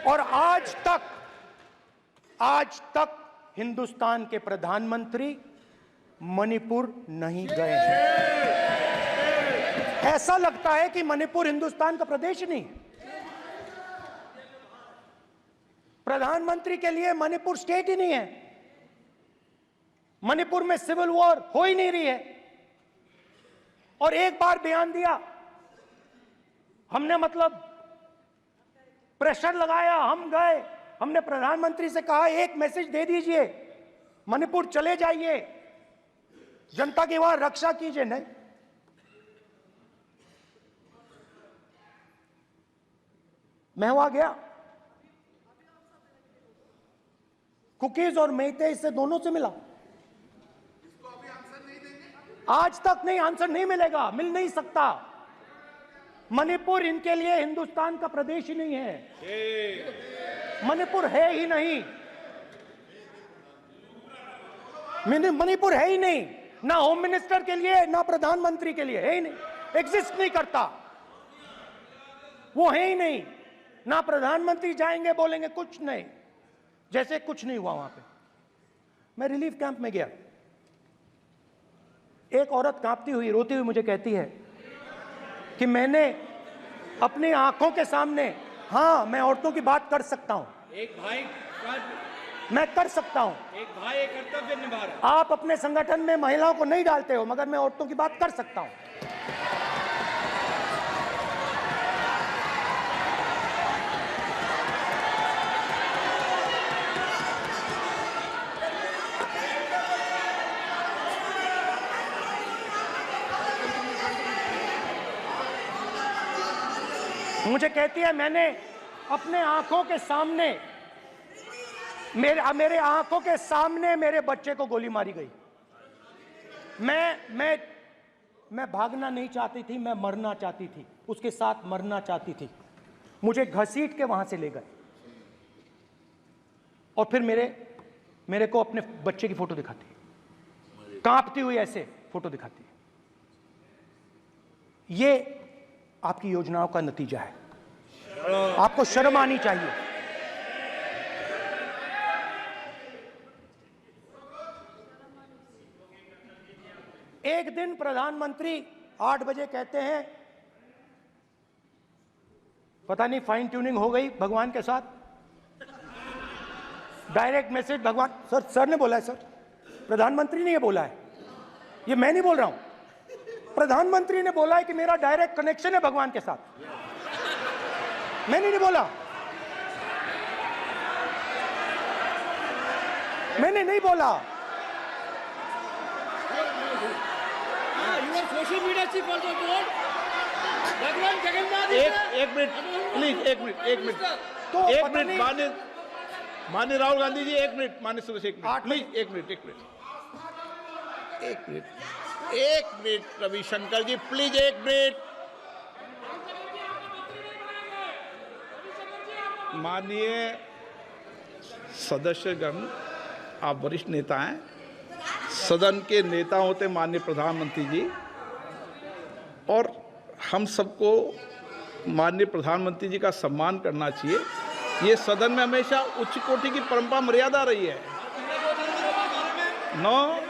और आज तक हिंदुस्तान के प्रधानमंत्री मणिपुर नहीं गए हैं। ऐसा लगता है कि मणिपुर हिंदुस्तान का प्रदेश नहीं है। प्रधानमंत्री के लिए मणिपुर स्टेट ही नहीं है। मणिपुर में सिविल वॉर हो ही नहीं रही है। और एक बार बयान दिया हमने, मतलब प्रेशर लगाया, हम गए, हमने प्रधानमंत्री से कहा एक मैसेज दे दीजिए, मणिपुर चले जाइए, जनता की वहां रक्षा कीजिए। नहीं, मैं वहां गया, कुकीज और मेइतेई से दोनों से मिला। आज तक नहीं, आंसर नहीं मिलेगा, मिल नहीं सकता। मणिपुर इनके लिए हिंदुस्तान का प्रदेश ही नहीं है। मणिपुर है ही नहीं, मणिपुर है ही नहीं, ना होम मिनिस्टर के लिए ना प्रधानमंत्री के लिए, है ही नहीं, एग्जिस्ट नहीं करता, वो है ही नहीं। ना प्रधानमंत्री जाएंगे बोलेंगे कुछ नहीं, जैसे कुछ नहीं हुआ वहां पे। मैं रिलीफ कैंप में गया, एक औरत कांपती हुई रोती हुई मुझे कहती है कि मैंने अपनी आंखों के सामने, हाँ मैं औरतों की बात कर सकता हूं, एक भाई मैं कर सकता हूं, एक भाई एक कर्तव्य निभा रहा है। आप अपने संगठन में महिलाओं को नहीं डालते हो, मगर मैं औरतों की बात कर सकता हूं। मुझे कहती है मैंने अपने आंखों के सामने, मेरे आंखों के सामने मेरे बच्चे को गोली मारी गई। मैं भागना नहीं चाहती थी, मैं मरना चाहती थी, उसके साथ मरना चाहती थी। मुझे घसीट के वहां से ले गए और फिर मेरे को अपने बच्चे की फोटो दिखाती है, कांपती हुई ऐसे फोटो दिखाती है। ये आपकी योजनाओं का नतीजा है, आपको शर्म आनी चाहिए। एक दिन प्रधानमंत्री 8 बजे कहते हैं, पता नहीं फाइन ट्यूनिंग हो गई भगवान के साथ, डायरेक्ट मैसेज भगवान, सर ने बोला है, सर प्रधानमंत्री ने ये बोला है, ये मैं नहीं बोल रहा हूं, प्रधानमंत्री ने बोला है कि मेरा डायरेक्ट कनेक्शन है भगवान के साथ, मैंने नहीं बोला, मैंने नहीं बोला। Social media chief also board भगवान जगन्नाथ। एक मिनट प्लीज, एक मिनट तो एक मिनट माननीय राहुल गांधी जी, एक मिनट, माननीय सुरेश, एक मिनट प्लीज, एक मिनट रविशंकर जी प्लीज, एक मिनट। माननीय सदस्यगण, आप वरिष्ठ नेता हैं, सदन के नेता होते माननीय प्रधानमंत्री जी, और हम सबको माननीय प्रधानमंत्री जी का सम्मान करना चाहिए। ये सदन में हमेशा उच्च कोटि की परंपरा मर्यादा रही है। नो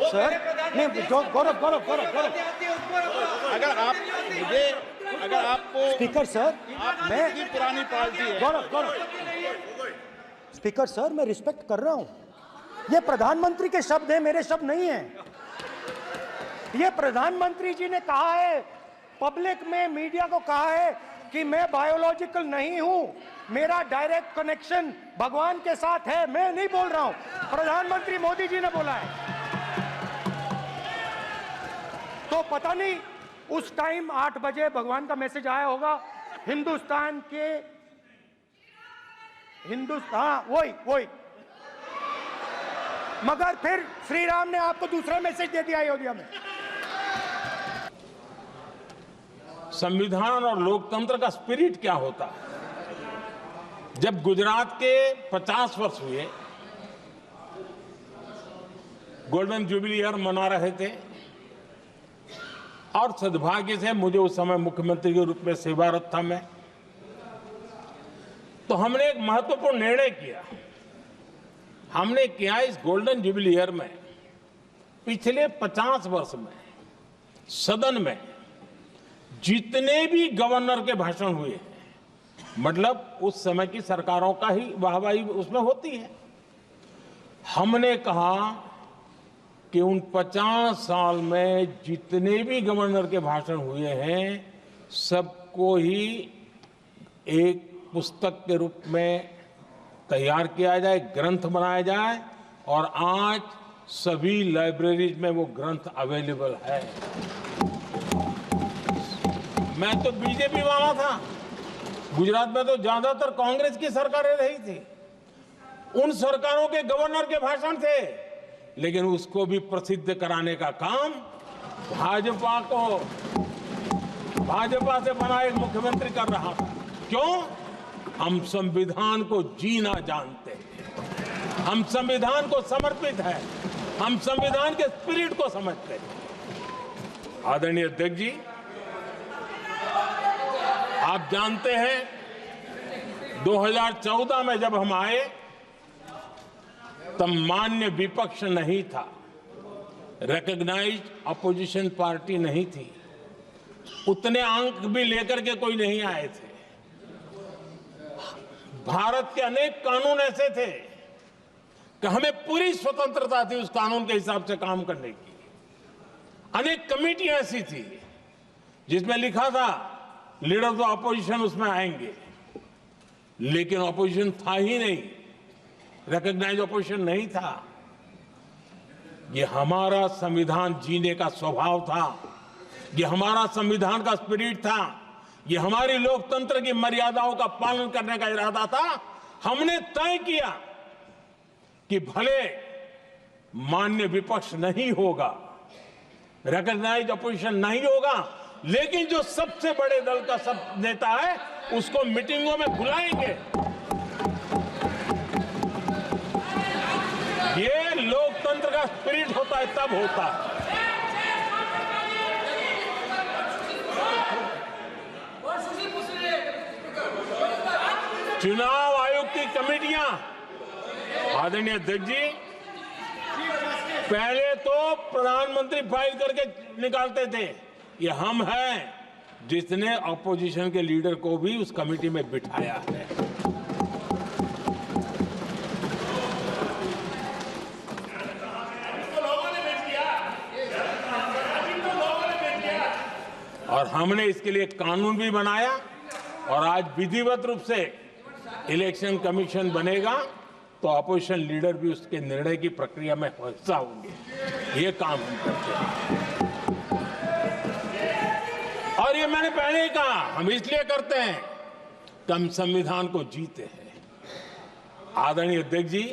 सर, नहीं, गौरव, अगर आपको स्पीकर सर, मैं की पुरानी पार्टी है। गौरव, स्पीकर सर, मैं रिस्पेक्ट कर रहा हूं, ये प्रधानमंत्री के शब्द हैं, मेरे शब्द नहीं हैं। ये प्रधानमंत्री जी ने कहा है, पब्लिक में, मीडिया को कहा है कि मैं बायोलॉजिकल नहीं हूं, मेरा डायरेक्ट कनेक्शन भगवान के साथ है। मैं नहीं बोल रहा हूं, प्रधानमंत्री मोदी जी ने बोला है। तो पता नहीं उस टाइम 8 बजे भगवान का मैसेज आया होगा, हिंदुस्तान, वही, मगर फिर श्री राम ने आपको दूसरा मैसेज दे दिया अयोध्या में। संविधान और लोकतंत्र का स्पिरिट क्या होता है? जब गुजरात के 50 वर्ष हुए, गोल्डन जुबली ईयर मना रहे थे, और सद्भाग्य से मुझे उस समय मुख्यमंत्री के रूप में सेवारत था मैं, तो हमने एक महत्वपूर्ण निर्णय किया। हमने किया इस गोल्डन जुबली ईयर में पिछले 50 वर्ष में सदन में जितने भी गवर्नर के भाषण हुए हैं, मतलब उस समय की सरकारों का ही वाहवाही उसमें होती है, हमने कहा कि उन 50 साल में जितने भी गवर्नर के भाषण हुए हैं सबको ही एक पुस्तक के रूप में तैयार किया जाए, ग्रंथ बनाया जाए, और आज सभी लाइब्रेरीज में वो ग्रंथ अवेलेबल है। मैं तो बीजेपी वाला था, गुजरात में तो ज्यादातर कांग्रेस की सरकारें रही थी, उन सरकारों के गवर्नर के भाषण थे, लेकिन उसको भी प्रसिद्ध कराने का काम भाजपा से बना एक मुख्यमंत्री कर रहा था। क्यों? हम संविधान को जीना जानते हैं, हम संविधान को समर्पित हैं, हम संविधान के स्पिरिट को समझते हैं। आदरणीय अध्यक्ष जी, आप जानते हैं 2014 में जब हम आए तब मान्य विपक्ष नहीं था, रिकॉग्नाइज्ड अपोजिशन पार्टी नहीं थी, उतने अंक भी लेकर के कोई नहीं आए थे। भारत के अनेक कानून ऐसे थे कि हमें पूरी स्वतंत्रता थी उस कानून के हिसाब से काम करने की। अनेक कमेटियां ऐसी थी जिसमें लिखा था लीडर्स ऑफ अपोजिशन उसमें आएंगे, लेकिन अपोजिशन था ही नहीं, रिकॉग्नाइज्ड अपोजिशन नहीं था। ये हमारा संविधान जीने का स्वभाव था, ये हमारा संविधान का स्पिरिट था, ये हमारी लोकतंत्र की मर्यादाओं का पालन करने का इरादा था। हमने तय किया कि भले मान्य विपक्ष नहीं होगा, रिकॉग्नाइज्ड अपोजिशन नहीं होगा, लेकिन जो सबसे बड़े दल का सब नेता है उसको मीटिंगों में बुलाएंगे। ये लोकतंत्र का स्पिरिट होता है, तब होता है। चुनाव आयोग की कमेटियां, आदरणीय अध्यक्ष जी, पहले तो प्रधानमंत्री फाइल करके निकालते थे। ये हम हैं जिसने अपोजिशन के लीडर को भी उस कमेटी में बिठाया है। और हमने इसके लिए कानून भी बनाया, और आज विधिवत रूप से इलेक्शन कमीशन बनेगा तो अपोजिशन लीडर भी उसके निर्णय की प्रक्रिया में हिस्सा होंगे। ये काम हम करते हैं, और ये मैंने पहले ही कहा, हम इसलिए करते हैं कि हम संविधान को जीते हैं। आदरणीय अध्यक्ष जी,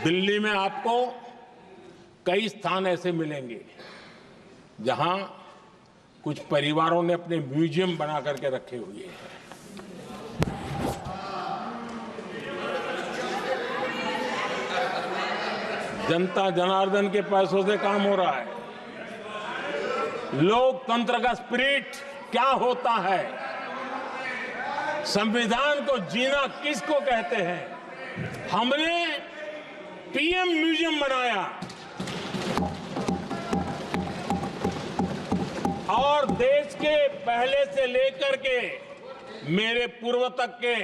दिल्ली में आपको कई स्थान ऐसे मिलेंगे जहां कुछ परिवारों ने अपने म्यूजियम बना करके रखे हुए हैं। जनता जनार्दन के पैसों से काम हो रहा है। लोकतंत्र का स्पिरिट क्या होता है, संविधान को जीना किसको कहते हैं। हमने पीएम म्यूजियम बनाया और देश के पहले से लेकर के मेरे पूर्व तक के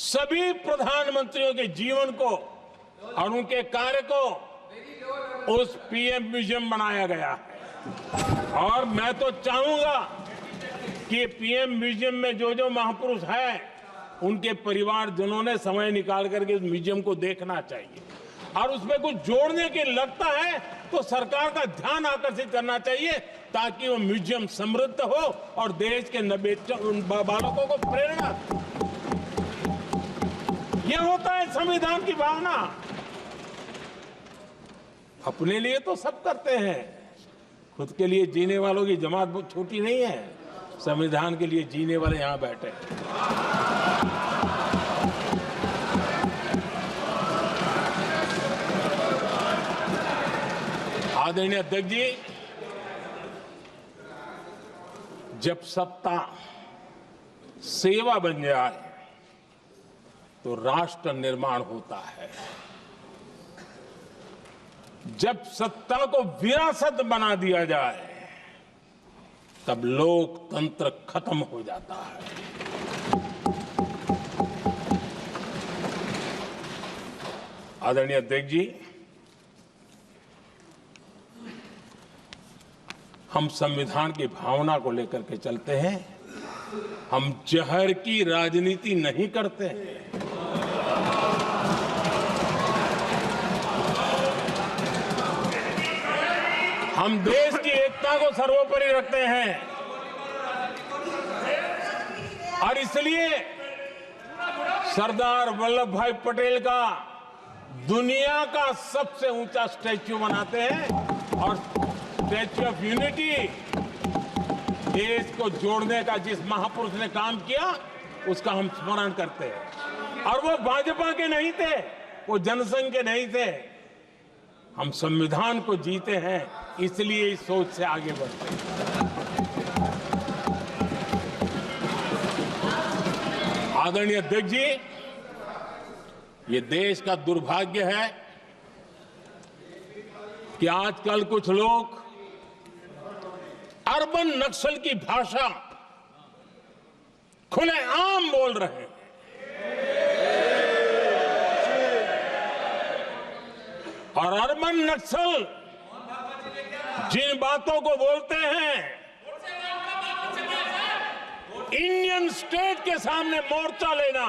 सभी प्रधानमंत्रियों के जीवन को और उनके कार्य को उस पीएम म्यूजियम बनाया गया है। और मैं तो चाहूंगा कि पीएम म्यूजियम में जो जो महापुरुष हैं उनके परिवारजनों ने समय निकाल करके उस म्यूजियम को देखना चाहिए, और उसमें कुछ जोड़ने के लगता है तो सरकार का ध्यान आकर्षित करना चाहिए, ताकि वो म्यूजियम समृद्ध हो और देश के बालकों को प्रेरणा। ये होता है संविधान की भावना। अपने लिए तो सब करते हैं, खुद के लिए जीने वालों की जमात बहुत छोटी नहीं है। संविधान के लिए जीने वाले यहां बैठे हैं। आदरणीय अध्यक्ष जी, जब सत्ता सेवा बन जाए तो राष्ट्र निर्माण होता है। जब सत्ता को विरासत बना दिया जाए तब लोकतंत्र खत्म हो जाता है। आदरणीय अध्यक्ष जी, हम संविधान की भावना को लेकर के चलते हैं। हम जहर की राजनीति नहीं करते हैं। हम देश की एकता को सर्वोपरि रखते हैं और इसलिए सरदार वल्लभ भाई पटेल का दुनिया का सबसे ऊंचा स्टैच्यू बनाते हैं और स्टैच्यू ऑफ यूनिटी देश को जोड़ने का जिस महापुरुष ने काम किया उसका हम स्मरण करते हैं। और वो भाजपा के नहीं थे, वो जनसंघ के नहीं थे। हम संविधान को जीते हैं, इसलिए इस सोच से आगे बढ़ते हैं। आदरणीय अध्यक्ष जी, ये देश का दुर्भाग्य है कि आजकल कुछ लोग अर्बन नक्सल की भाषा खुलेआम बोल रहे हैं। और अर्बन नक्सल जिन बातों को बोलते हैं, इंडियन स्टेट के सामने मोर्चा लेना,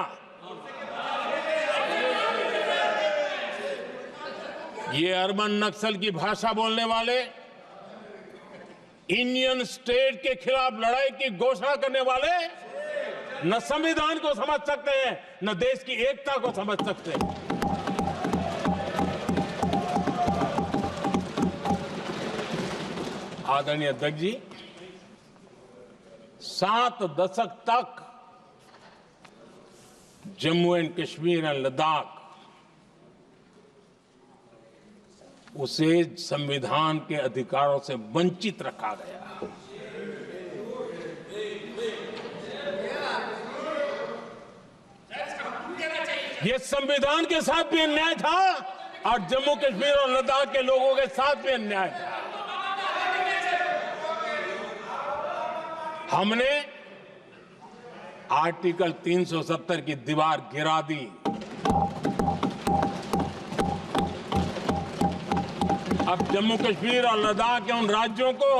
ये अर्बन नक्सल की भाषा बोलने वाले इंडियन स्टेट के खिलाफ लड़ाई की घोषणा करने वाले न संविधान को समझ सकते हैं, न देश की एकता को समझ सकते हैं। आदरणीय अध्यक्ष जी, 7 दशक तक जम्मू एंड कश्मीर और लद्दाख उसे संविधान के अधिकारों से वंचित रखा गया। ये संविधान के साथ भी अन्याय था और जम्मू कश्मीर और लद्दाख के लोगों के साथ भी अन्याय था। हमने आर्टिकल 370 की दीवार गिरा दी। अब जम्मू कश्मीर और लद्दाख के उन राज्यों को